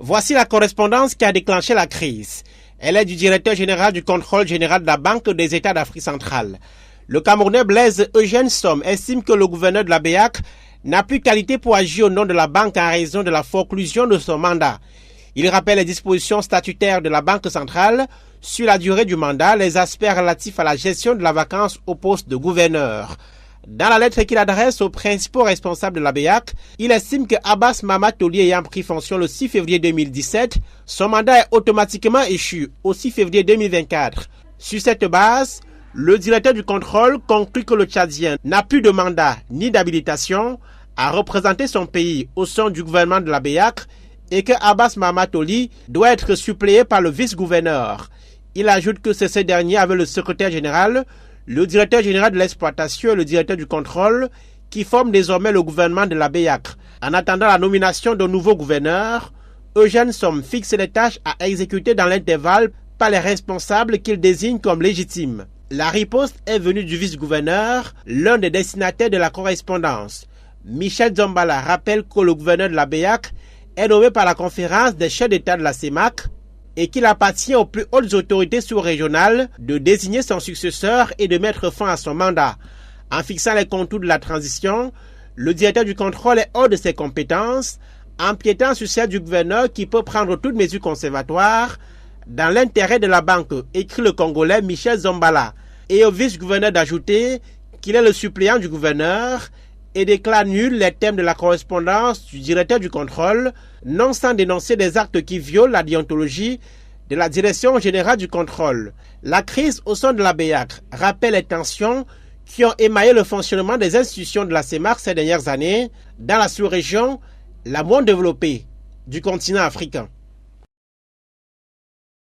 Voici la correspondance qui a déclenché la crise. Elle est du directeur général du contrôle général de la Banque des États d'Afrique centrale. Le Camerounais Blaise Eugène Somme estime que le gouverneur de la BEAC n'a plus qualité pour agir au nom de la banque en raison de la conclusion de son mandat. Il rappelle les dispositions statutaires de la Banque centrale sur la durée du mandat, les aspects relatifs à la gestion de la vacance au poste de gouverneur. Dans la lettre qu'il adresse aux principaux responsables de la BEAC, il estime que Abbas Mamad Toli ayant pris fonction le 6 février 2017, son mandat est automatiquement échu au 6 février 2024. Sur cette base, le directeur du contrôle conclut que le Tchadien n'a plus de mandat ni d'habilitation à représenter son pays au sein du gouvernement de la BEAC et que Abbas Mamad Toli doit être suppléé par le vice-gouverneur. Il ajoute que c'est ce dernier avec le secrétaire général, le directeur général de l'exploitation et le directeur du contrôle qui forment désormais le gouvernement de la BEAC. En attendant la nomination d'un nouveau gouverneur, Eugène Somme fixe les tâches à exécuter dans l'intervalle par les responsables qu'il désigne comme légitimes. La riposte est venue du vice-gouverneur, l'un des destinataires de la correspondance. Michel Zombala rappelle que le gouverneur de la BEAC est nommé par la conférence des chefs d'État de la CEMAC et qu'il appartient aux plus hautes autorités sous-régionales de désigner son successeur et de mettre fin à son mandat. En fixant les contours de la transition, le directeur du contrôle est hors de ses compétences, empiétant sur celle du gouverneur qui peut prendre toutes mesures conservatoires dans l'intérêt de la banque, écrit le Congolais Michel Zombala, et au vice-gouverneur d'ajouter qu'il est le suppléant du gouverneur et déclare nul les thèmes de la correspondance du directeur du contrôle, non sans dénoncer des actes qui violent la déontologie de la direction générale du contrôle. La crise au sein de la BEAC rappelle les tensions qui ont émaillé le fonctionnement des institutions de la CEMAC ces dernières années dans la sous-région la moins développée du continent africain.